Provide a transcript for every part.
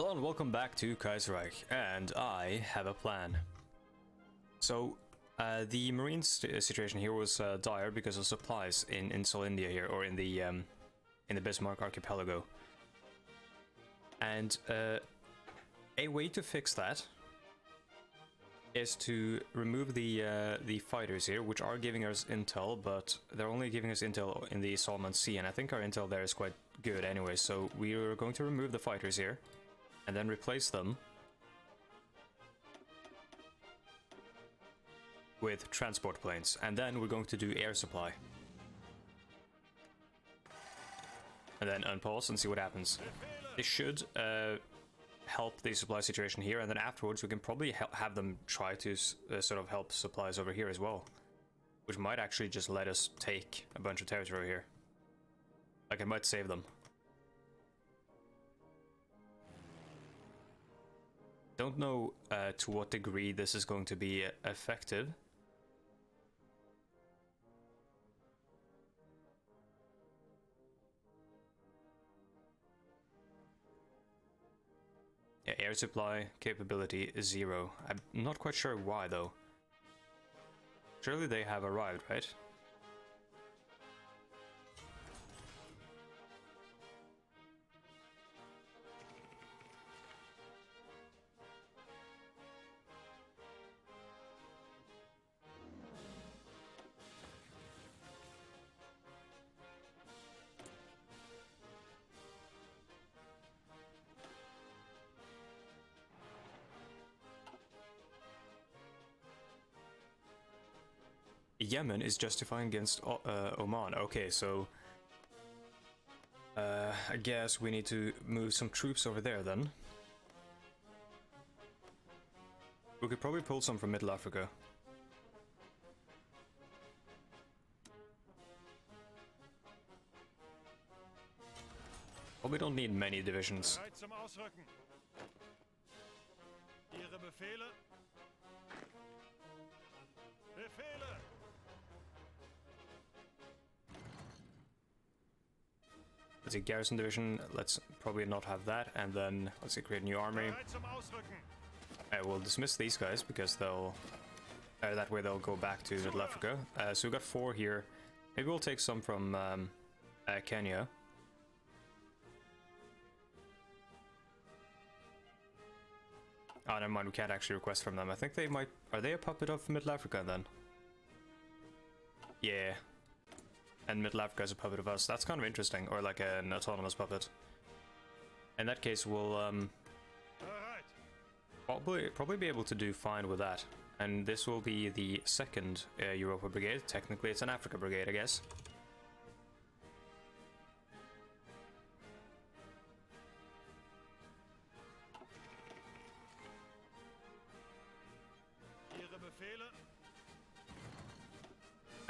Hello and welcome back to Kaiserreich, and I have a plan. So, the marine situation here was dire because of supplies in Sol India here, or in the Bismarck archipelago. And a way to fix that is to remove the fighters here, which are giving us intel, but they're only giving us intel in the Solomon Sea, and I think our intel there is quite good anyway. So we are going to remove the fighters here, and then replace them with transport planes, and then we're going to do air supply. And then unpause and see what happens. This should help the supply situation here, and then afterwards we can probably have them try to sort of help supplies over here as well, which might actually just let us take a bunch of territory here. Like, it might save them. Don't know to what degree this is going to be effective. Yeah, air supply capability is 0. I'm not quite sure why though. Surely they have arrived, right? Yemen is justifying against Oman. Okay, so I guess we need to move some troops over there then. We could probably pull some from Middle Africa. Probably don't need many divisions. Let's see, garrison division, let's probably not have that, and then let's see, create a new army. We'll dismiss these guys because they'll that way they'll go back to Middle Africa. So we've got 4 here. Maybe we'll take some from Kenya. Oh, never mind, we can't actually request from them. I think they might... Are they a puppet of Middle Africa then? Yeah. And Middle Africa is a puppet of us. That's kind of interesting. Or like an autonomous puppet. In that case, we'll probably be able to do fine with that. And this will be the 2nd Europa Brigade. Technically, it's an Africa Brigade, I guess.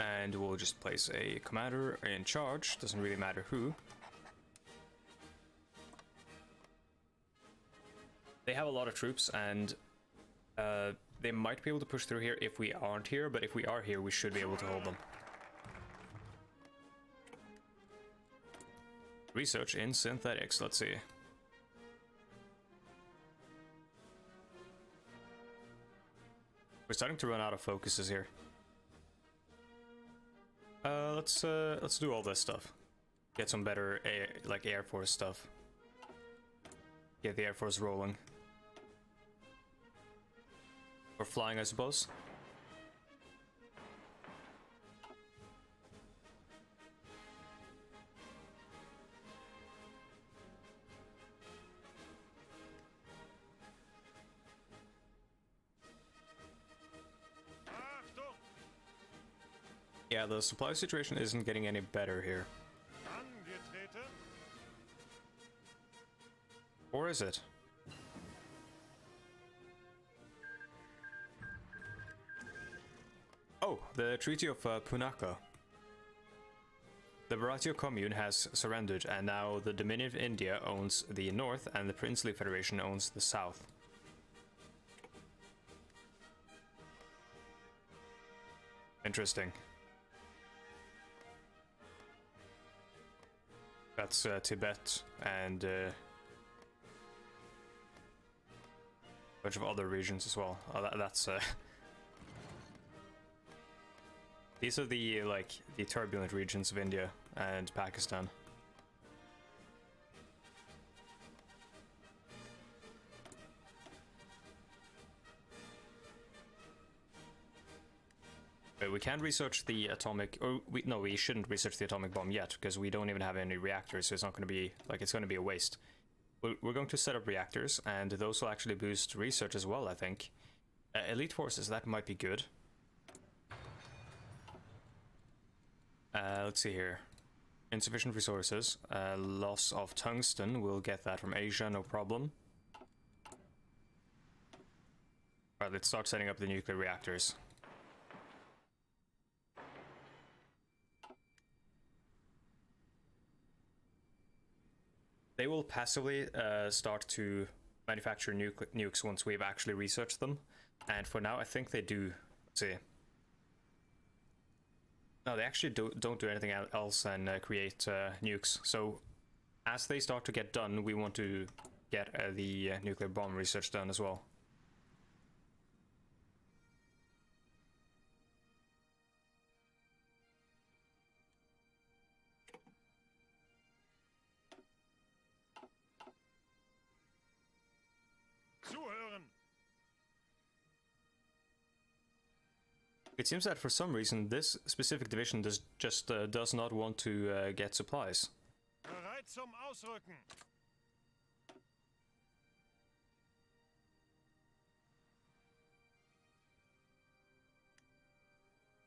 And we'll just place a commander in charge, doesn't really matter who. They have a lot of troops, and they might be able to push through here if we aren't here, but if we are here, we should be able to hold them. Research in synthetics, let's see. We're starting to run out of focuses here. Let's do all this stuff. Get some better Air Force stuff. Get the Air Force rolling. Or flying, I suppose. Yeah, the supply situation isn't getting any better here. Or is it? Oh, the Treaty of Punaka. The Bharatya Commune has surrendered, and now the Dominion of India owns the north, and the Princely Federation owns the south. Interesting. That's Tibet and bunch of other regions as well. That's these are the the turbulent regions of India and Pakistan. But we can't research the atomic, or we shouldn't research the atomic bomb yet because we don't even have any reactors, so it's not going to be it's going to be a waste. We're going to set up reactors, and those will actually boost research as well, I think. Elite forces, that might be good. Let's see here. Insufficient resources. Loss of tungsten, we'll get that from Asia, no problem. Alright, let's start setting up the nuclear reactors. They will passively start to manufacture nukes once we've actually researched them. And for now, I think they do. Let's see. No, they actually don't do anything else than create nukes. So as they start to get done, we want to get the nuclear bomb research done as well. It seems that for some reason this specific division does not want to get supplies. Bereit zum Ausrücken.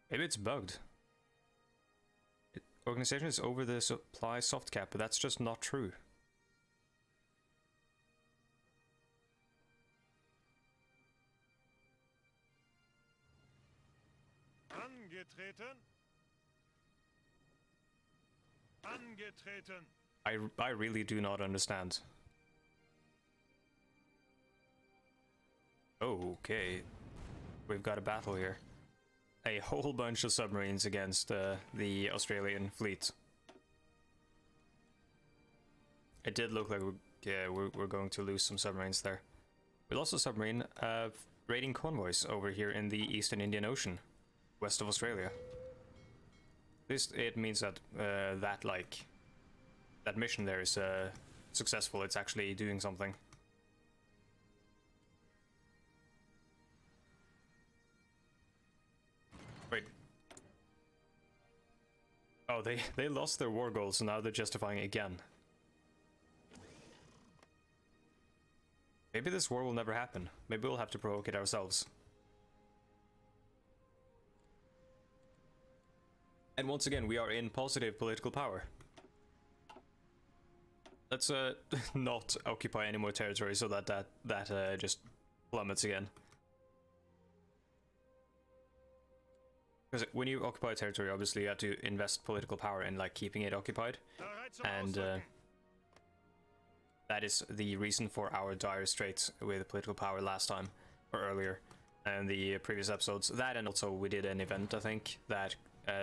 Maybe it's bugged. Organization is over the supply soft cap, but that's just not true. Angetreten. Angetreten. I really do not understand. Okay. We've got a battle here. A whole bunch of submarines against the Australian fleet. It did look like we're going to lose some submarines there. We lost a submarine raiding convoys over here in the Eastern Indian Ocean, west of Australia. It means that that mission there is successful. It's actually doing something. Wait. Oh, they lost their war goals, so now they're justifying it again. Maybe this war will never happen. Maybe we'll have to provoke it ourselves. And once again, we are in positive political power. Let's not occupy any more territory so that just plummets again. Because when you occupy a territory, obviously you have to invest political power in keeping it occupied, and that is the reason for our dire straits with political power last time or earlier, and the previous episodes. That, and also we did an event, I think, that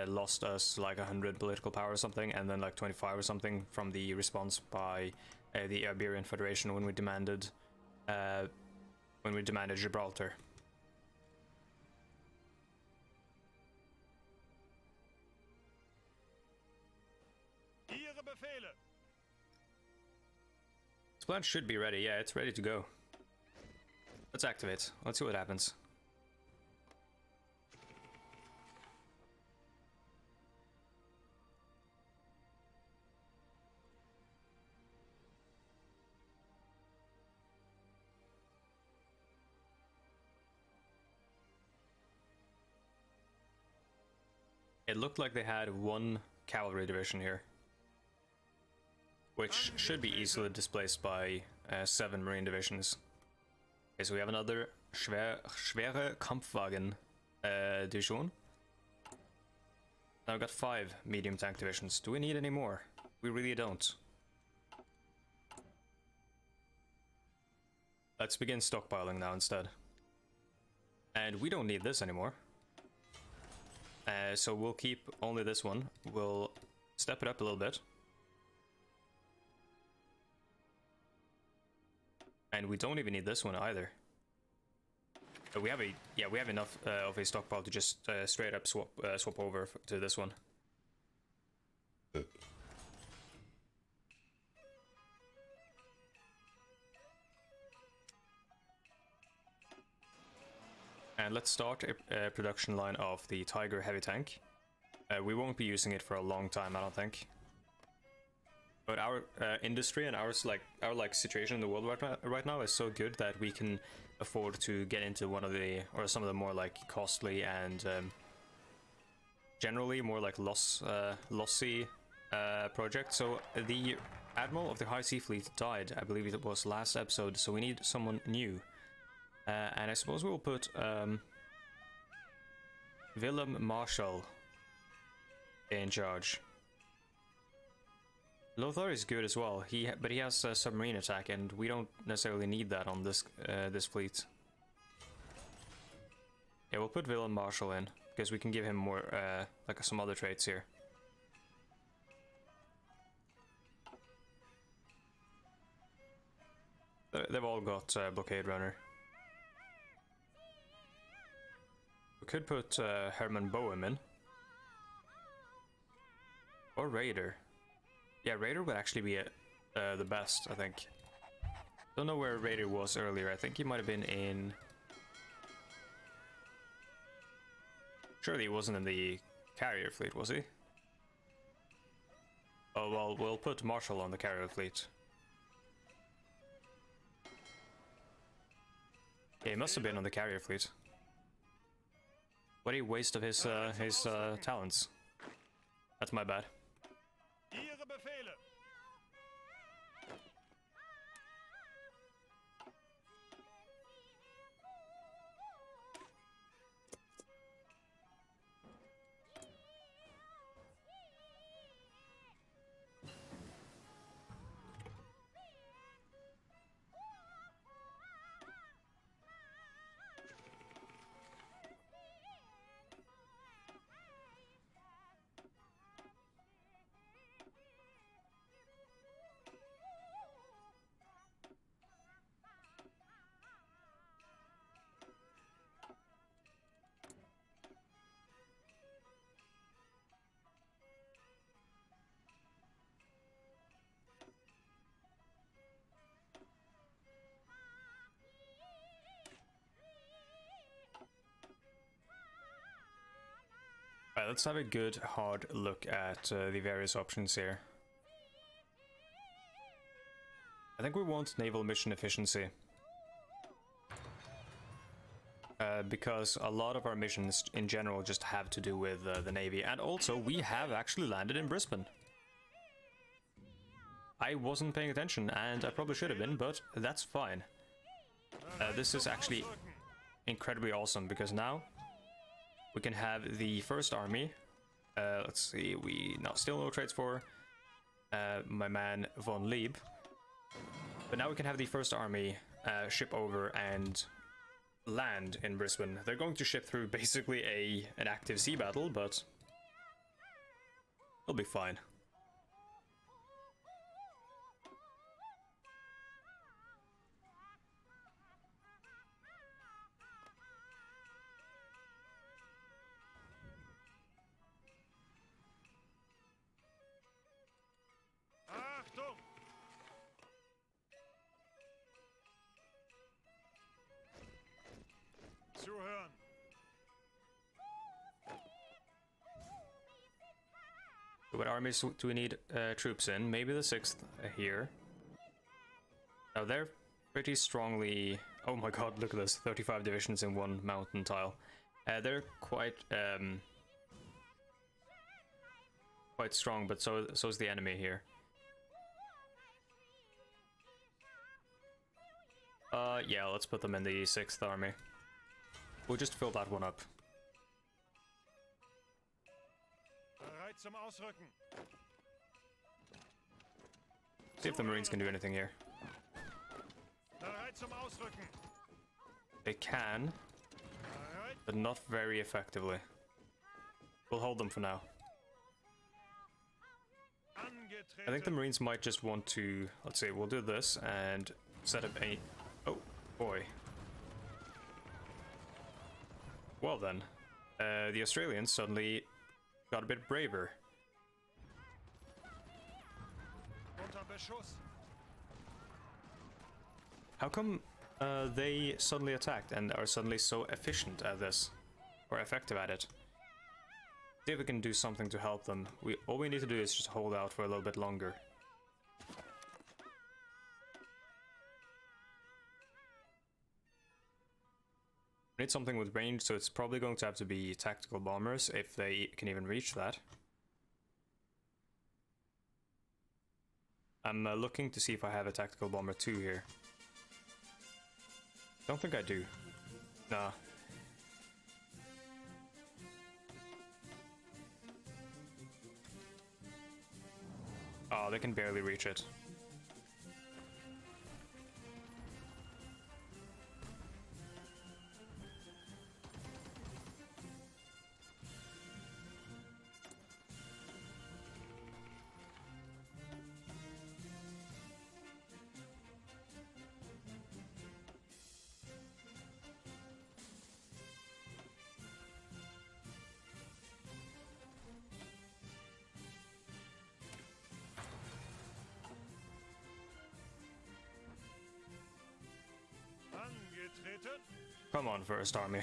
lost us 100 political power or something, and then 25 or something from the response by the Iberian Federation when we demanded Gibraltar. Ihre Befehle. This plant should be ready. Yeah, it's ready to go. Let's activate. Let's see what happens. It looked like they had one cavalry division here, which should be easily displaced by 7 marine divisions. Okay, so we have another schwere Kampfwagen division. Now we've got 5 medium tank divisions. Do we need any more? We really don't. Let's begin stockpiling now instead. And we don't need this anymore. So we'll keep only this one. We'll step it up a little bit. And we don't even need this one either. We have a we have enough of a stockpile to just straight up swap over to this one. And let's start a production line of the Tiger heavy tank. We won't be using it for a long time, I don't think. But our industry and our situation in the world right now is so good that we can afford to get into one of the some of the more like costly and generally more like lossy projects. So the Admiral of the High Sea Fleet died, I believe it was last episode. So we need someone new. And I suppose we'll put Willem Marshall in charge. Lothar is good as well. But he has submarine attack, and we don't necessarily need that on this this fleet. Yeah, we'll put Willem Marshall in because we can give him more like some other traits here. They've all got blockade runner. We could put Herman Boehm in. Or Raider. Yeah, Raider would actually be the best, I think. Don't know where Raider was earlier. I think he might have been in... Surely he wasn't in the carrier fleet, was he? Oh, well, we'll put Marshall on the carrier fleet. Yeah, he must have been on the carrier fleet. What a waste of his talents. That's my bad. Ihre Befehle. Alright, let's have a good hard look at the various options here. I think we want naval mission efficiency. Because a lot of our missions in general just have to do with the Navy. And also, we have actually landed in Brisbane. I wasn't paying attention, and I probably should have been, but that's fine. This is actually incredibly awesome, because now we can have the first army. Let's see, still no trades for my man von Lieb. But now we can have the first army ship over and land in Brisbane. They're going to ship through basically an active sea battle, but it'll be fine. Achtung! Zuhören. What armies do we need troops in? Maybe the 6th here. Now they're pretty strongly... Oh my god, look at this. 35 divisions in one mountain tile. They're quite strong, but so's the enemy here. Yeah, let's put them in the 6th army. We'll just fill that one up. Bereit zum Ausrücken. See if the Marines can do anything here. Bereit zum Ausrücken. They can, Bereit. but not very effectively. We'll hold them for now. Angetreten. I think the Marines might just want to... Let's see, we'll do this and set up a... Oh, boy. Well then, the Australians suddenly got a bit braver. Unter Beschuss. How come they suddenly attacked and are suddenly so efficient at this? Or effective at it? See if we can do something to help them. All we need to do is just hold out for a little bit longer. We need something with range, so it's probably going to have to be tactical bombers, if they can even reach that. I'm looking to see if I have a tactical bomber 2 here. Don't think I do. Nah. Oh, they can barely reach it. Angetreten. Come on, First Army.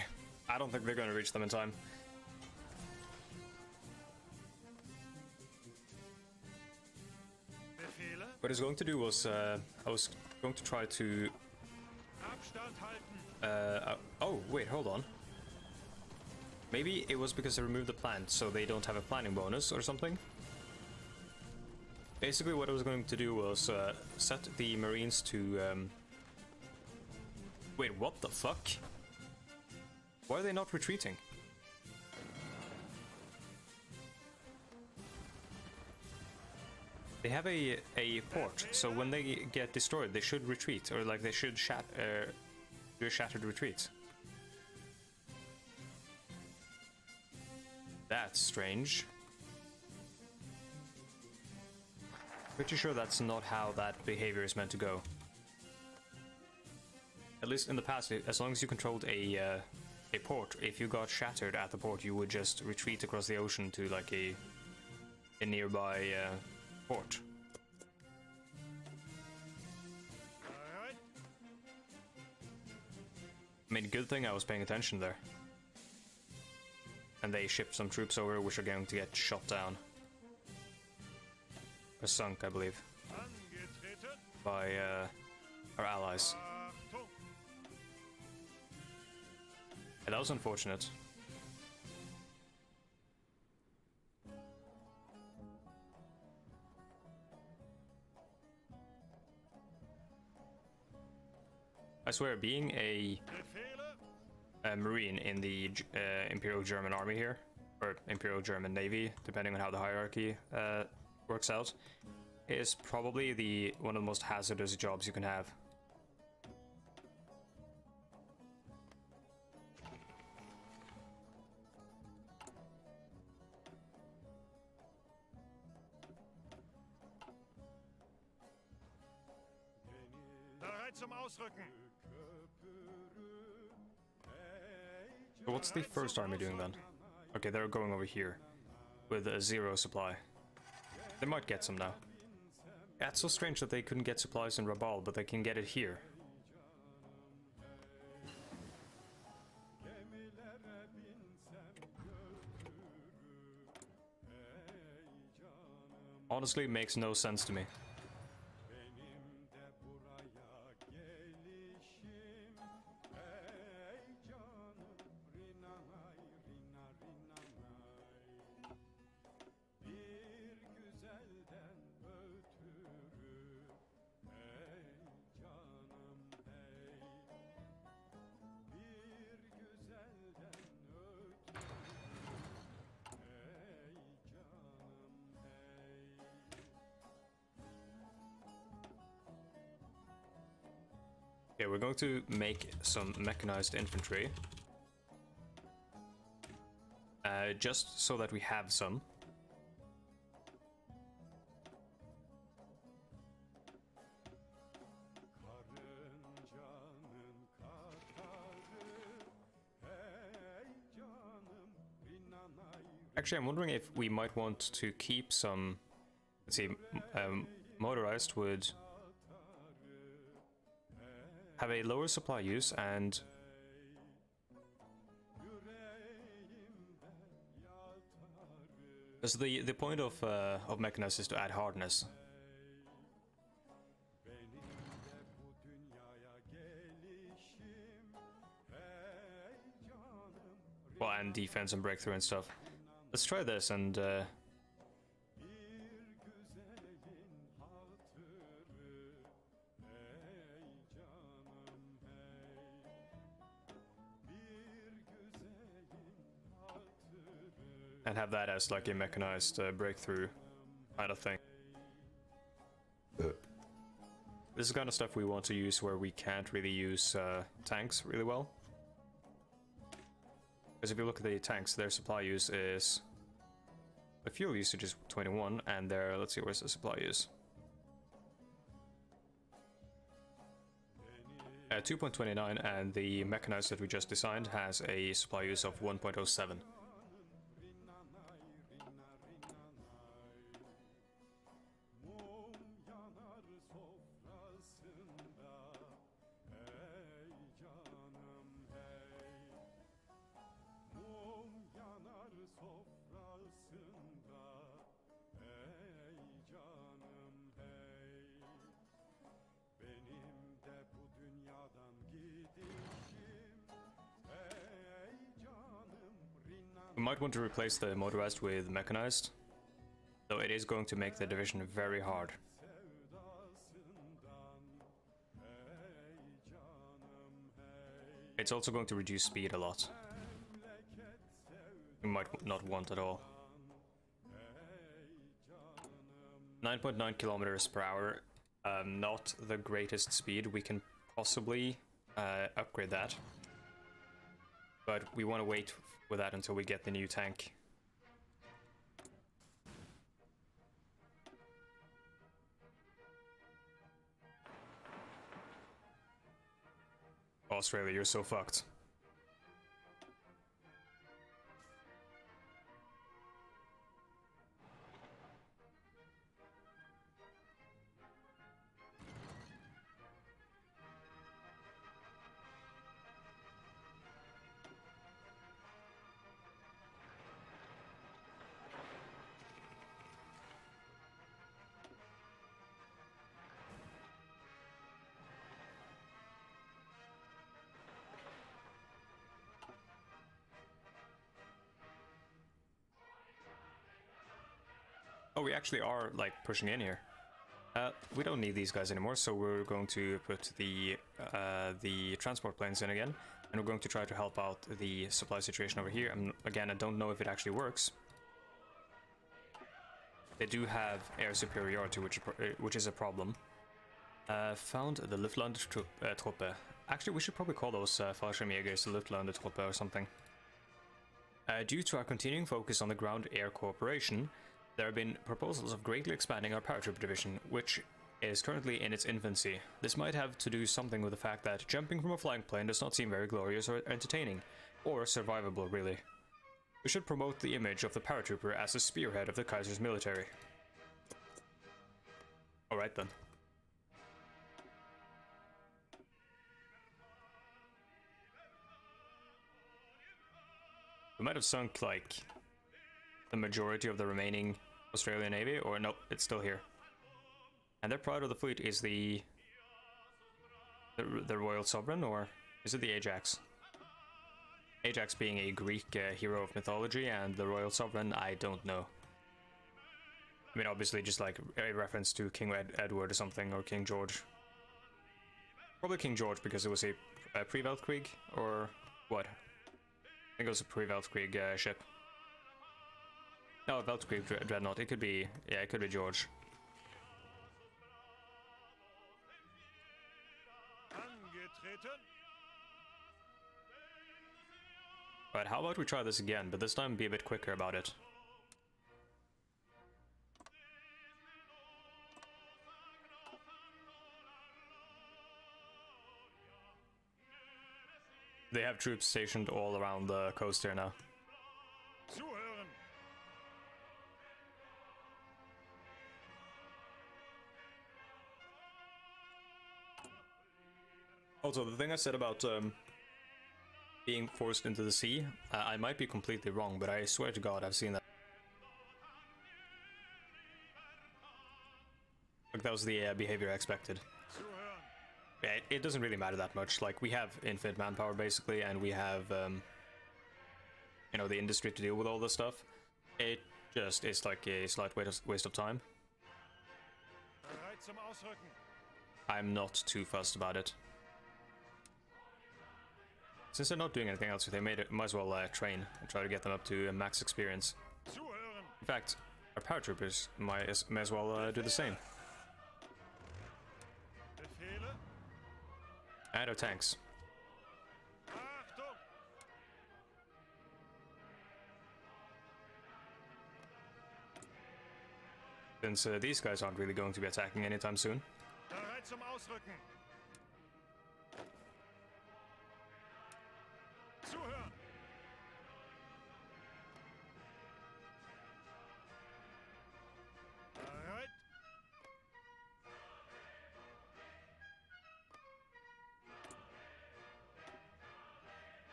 I don't think they're going to reach them in time. Befehle. What I was going to do was, I was going to try to... Abstand halten. oh, wait, hold on. Maybe it was because I removed the plant, so they don't have a planning bonus or something? Basically, what I was going to do was set the Marines to... Wait, what the fuck? Why are they not retreating? They have a port, so when they get destroyed, they should retreat, or like they should do a shattered retreat. That's strange. Pretty sure that's not how that behavior is meant to go. At least in the past, as long as you controlled a port, if you got shattered at the port, you would just retreat across the ocean to like a nearby port. Alright. I mean, good thing I was paying attention there. And they shipped some troops over, which are going to get shot down. Or sunk, I believe, Angetreten. by our allies. Achtung. And that was unfortunate. I swear, being a Befehle. Marine in the Imperial German Army here, or Imperial German Navy, depending on how the hierarchy works out, is probably one of the most hazardous jobs you can have. Bereit zum Ausrücken. So what's the First Army doing then? Okay, they're going over here with a 0 supply. They might get some now. Yeah, it's so strange that they couldn't get supplies in Rabaul, but they can get it here. Honestly, it makes no sense to me. Okay, we're going to make some mechanized infantry. Just so that we have some. Actually, I'm wondering if we might want to keep some, let's see, motorized would have a lower supply use, and because the point of mechanized is to add hardness. Well, and defense and breakthrough and stuff. Let's try this and have that as like a mechanized breakthrough kind of thing. This is kind of stuff we want to use where we can't really use tanks really well. Because if you look at the tanks, their supply use is... the fuel usage is 21, and their... let's see, where's the supply use? 2.29, and the mechanized that we just designed has a supply use of 1.07. We might want to replace the motorized with mechanized, though it is going to make the division very hard. It's also going to reduce speed a lot. We might not want at all. 9.9 kilometers per hour, not the greatest speed. We can possibly upgrade that, but we want to wait with that until we get the new tank. Australia, you're so fucked. Oh, we actually are, like, pushing in here. We don't need these guys anymore, so we're going to put the transport planes in again, and we're going to try to help out the supply situation over here. And again, I don't know if it actually works. They do have air superiority, which is a problem. Found the Luftlandetruppe. Actually, we should probably call those Fallschirmjägers Luftlandetruppe or something. Due to our continuing focus on the ground-air cooperation, there have been proposals of greatly expanding our paratroop division, which is currently in its infancy. This might have to do something with the fact that jumping from a flying plane does not seem very glorious or entertaining, or survivable really. We should promote the image of the paratrooper as a spearhead of the Kaiser's military. Alright then. We might have sunk, like, the majority of the remaining Australian Navy, or nope, it's still here. And their pride of the fleet is the Royal Sovereign, or is it the Ajax? Ajax being a Greek hero of mythology, and the Royal Sovereign, I don't know. I mean, obviously just like a reference to King Edward or something, or King George. Probably King George, because it was a pre-Weltkrieg, or what? I think it was a pre-Weltkrieg ship. No, Weltkrieg Dreadnought. It could be, yeah, it could be George. Right, how about we try this again, but this time be a bit quicker about it. They have troops stationed all around the coast here now. Also, the thing I said about being forced into the sea, I might be completely wrong, but I swear to God I've seen that. Like, that was the behavior I expected. Zuhören. Yeah, it doesn't really matter that much. Like, we have infinite manpower basically, and we have, you know, the industry to deal with all this stuff. It just is like a slight waste of time. Bereit zum Ausrücken. I'm not too fussed about it. Since they're not doing anything else, they might as well train and try to get them up to max experience. Zuhören. In fact, our paratroopers may as well do the same. Befehle. And our tanks. Achtung. Since these guys aren't really going to be attacking anytime soon. Bereit zum Ausrücken. Zuhören. Bereit.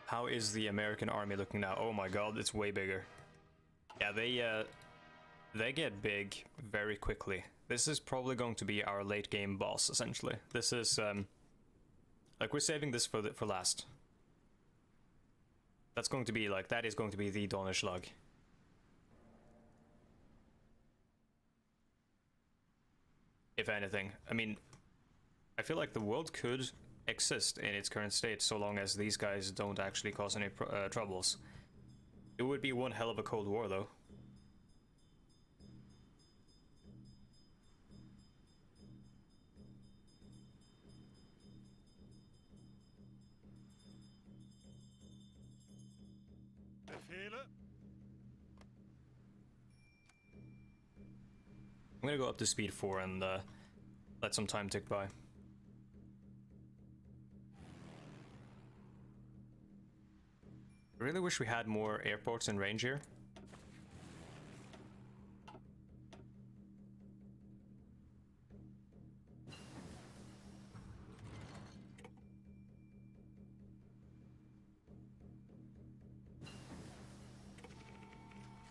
How is the American army looking now? Oh my god, it's way bigger. Yeah, they get big very quickly. This is probably going to be our late game boss, essentially. This is like, we're saving this for last. That's going to be like, that is going to be the Donnerschlag. If anything, I mean, I feel like the world could exist in its current state so long as these guys don't actually cause any troubles. It would be one hell of a Cold War, though. Befehle. I'm gonna go up to speed 4 and let some time tick by. I really wish we had more airports in range here.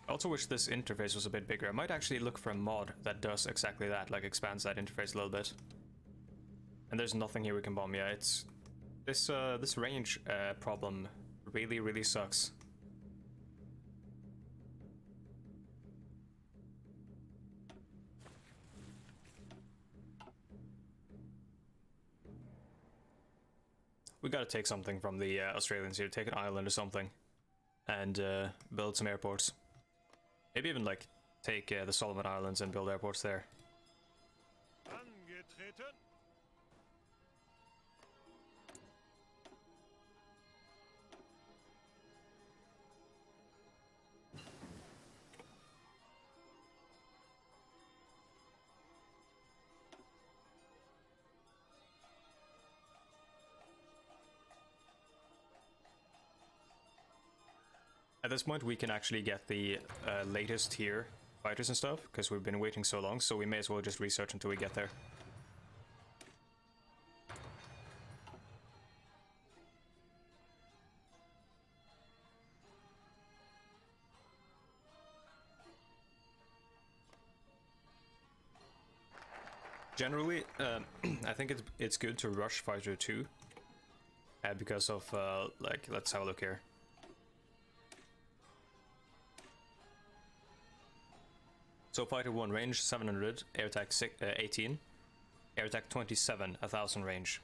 I also wish this interface was a bit bigger. I might actually look for a mod that does exactly that, like expands that interface a little bit. And there's nothing here we can bomb. Yeah, it's this range problem really sucks. We gotta take something from the Australians here, take an island or something, and build some airports. Maybe even like take the Solomon Islands and build airports there. Angetreten. At this point, we can actually get the latest tier fighters and stuff, because we've been waiting so long, so we may as well just research until we get there. Generally, I think it's good to rush Fighter 2, because of, like, let's have a look here. So Fighter 1 range 700, air attack 18, air attack 27, 1000 range.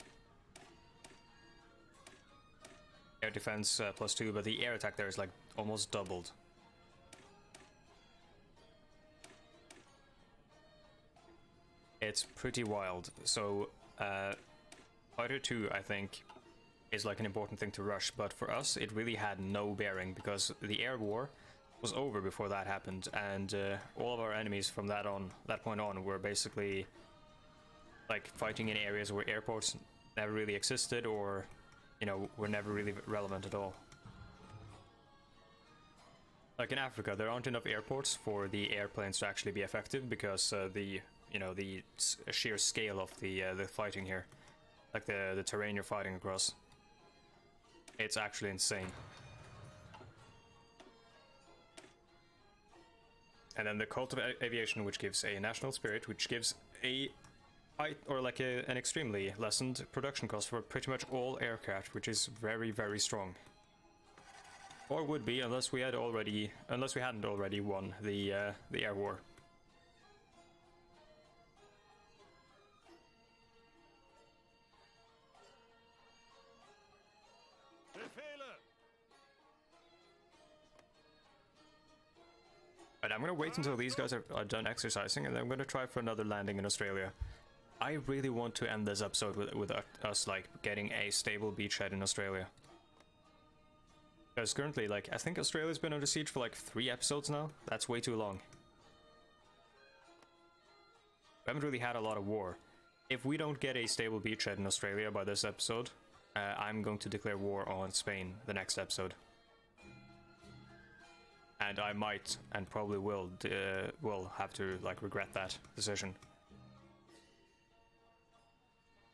Air defense +2, but the air attack there is like almost doubled. It's pretty wild. So Fighter 2, I think, is like an important thing to rush, but for us it really had no bearing because the air war was over before that happened, and all of our enemies from that point on were basically like fighting in areas where airports never really existed, or you know, were never really relevant at all. Like in Africa, there aren't enough airports for the airplanes to actually be effective because the sheer scale of the fighting here. Like the terrain you're fighting across. It's actually insane. And then the Cult of Aviation, which gives a national spirit, which gives a an extremely lessened production cost for pretty much all aircraft, which is very, very strong. Or would be, unless we hadn't already won the air war. But I'm gonna wait until these guys are done exercising, and then I'm gonna try for another landing in Australia. I really want to end this episode with us like getting a stable beachhead in Australia. Because currently, like, I think Australia's been under siege for like 3 episodes now. That's way too long. We haven't really had a lot of war. If we don't get a stable beachhead in Australia by this episode, I'm going to declare war on Spain the next episode. And I might, and probably will have to, like, regret that decision.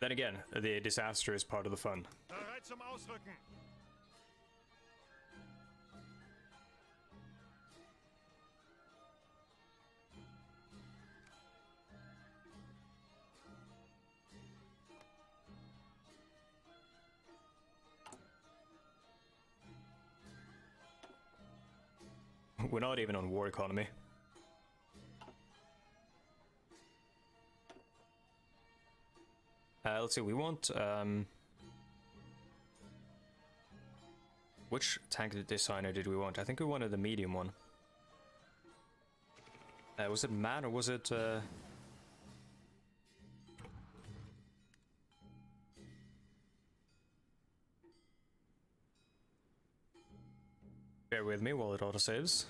Then again, the disaster is part of the fun. Bereit zum Ausrücken. We're not even on war economy. Let's see, we want... which tank designer did we want? I think we wanted the medium one. Was it MAN or was it... Bear with me while it autosaves.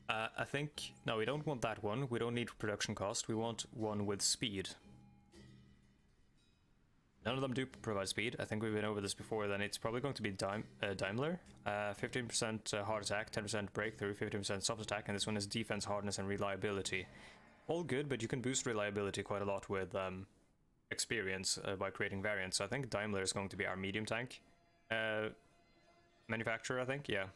I think... No, we don't want that one. We don't need production cost. We want one with speed. None of them do provide speed. I think we've been over this before. Then it's probably going to be Daimler. 15% hard attack, 10% breakthrough, 15% soft attack, and this one is defense, hardness, and reliability. All good, but you can boost reliability quite a lot with experience by creating variants. So I think Daimler is going to be our medium tank manufacturer, I think. Yeah.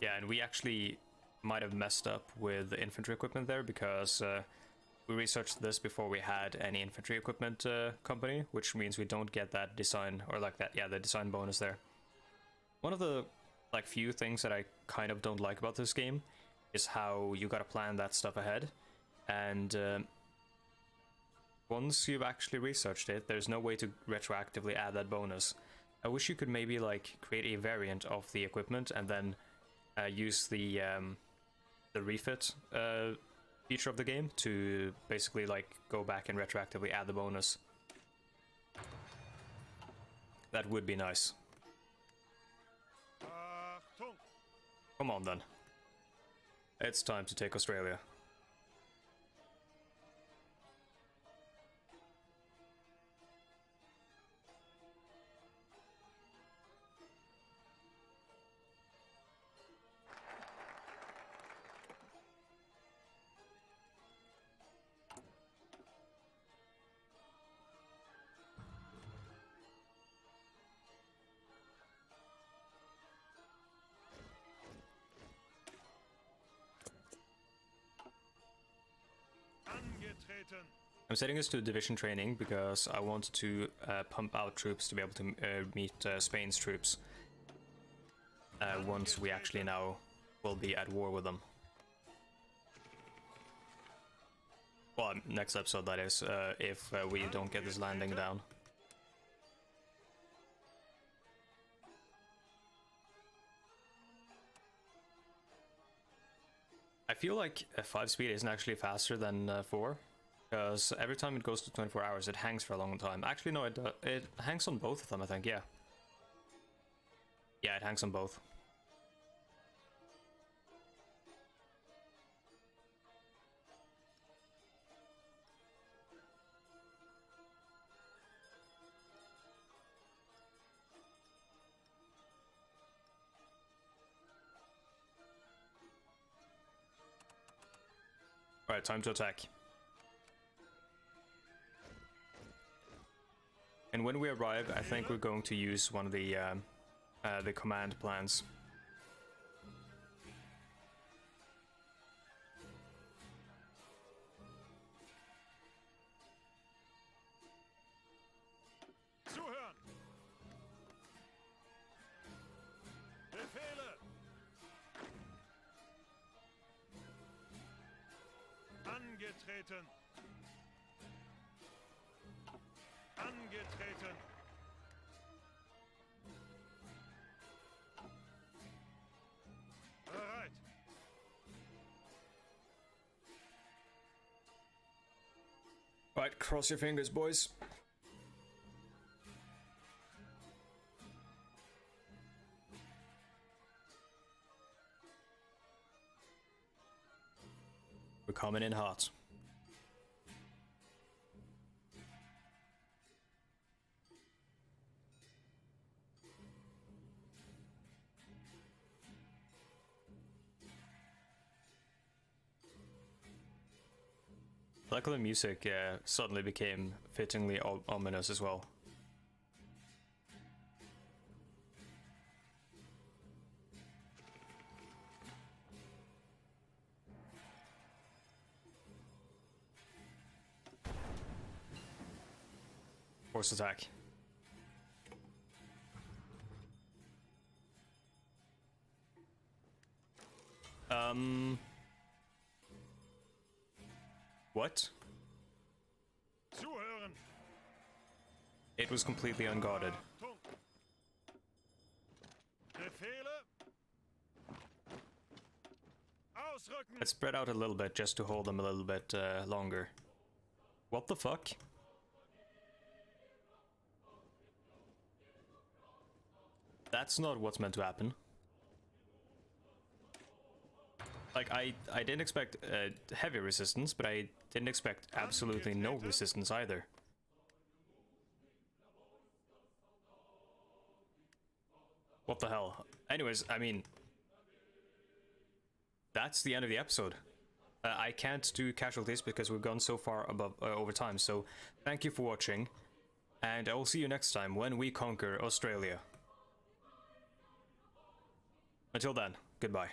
Yeah, and we actually might have messed up with the infantry equipment there because we researched this before we had any infantry equipment company, which means we don't get that design, or like that, yeah, the design bonus there. One of the like few things that I kind of don't like about this game is how you gotta plan that stuff ahead, and once you've actually researched it, there's no way to retroactively add that bonus. I wish you could maybe like create a variant of the equipment and then use the refit feature of the game to basically like go back and retroactively add the bonus. That would be nice. Come on then. It's time to take Australia. I'm setting this to division training because I want to pump out troops to be able to meet Spain's troops once we actually now will be at war with them. Well, next episode that is, if we don't get this landing down. I feel like 5 speed isn't actually faster than 4. Because every time it goes to 24 hours, it hangs for a long time. Actually, no, it hangs on both of them, I think, yeah. Yeah, it hangs on both. Alright, time to attack. And when we arrive, I think we're going to use one of the command plans. Zuhören! Befehle! Angetreten! Angetreten! Bereit! Right, cross your fingers, boys. We're coming in hot. Luckily, the music suddenly became fittingly ominous as well. Force attack. What? Zuhören! It was completely unguarded. Achtung! Befehle! Ausrücken! Let's spread out a little bit just to hold them a little bit longer. What the fuck? That's not what's meant to happen. Like, I didn't expect heavy resistance, but I didn't expect absolutely no resistance either. What the hell? Anyways, I mean, that's the end of the episode. I can't do casualties because we've gone so far above over time, so thank you for watching, and I will see you next time when we conquer Australia. Until then, goodbye.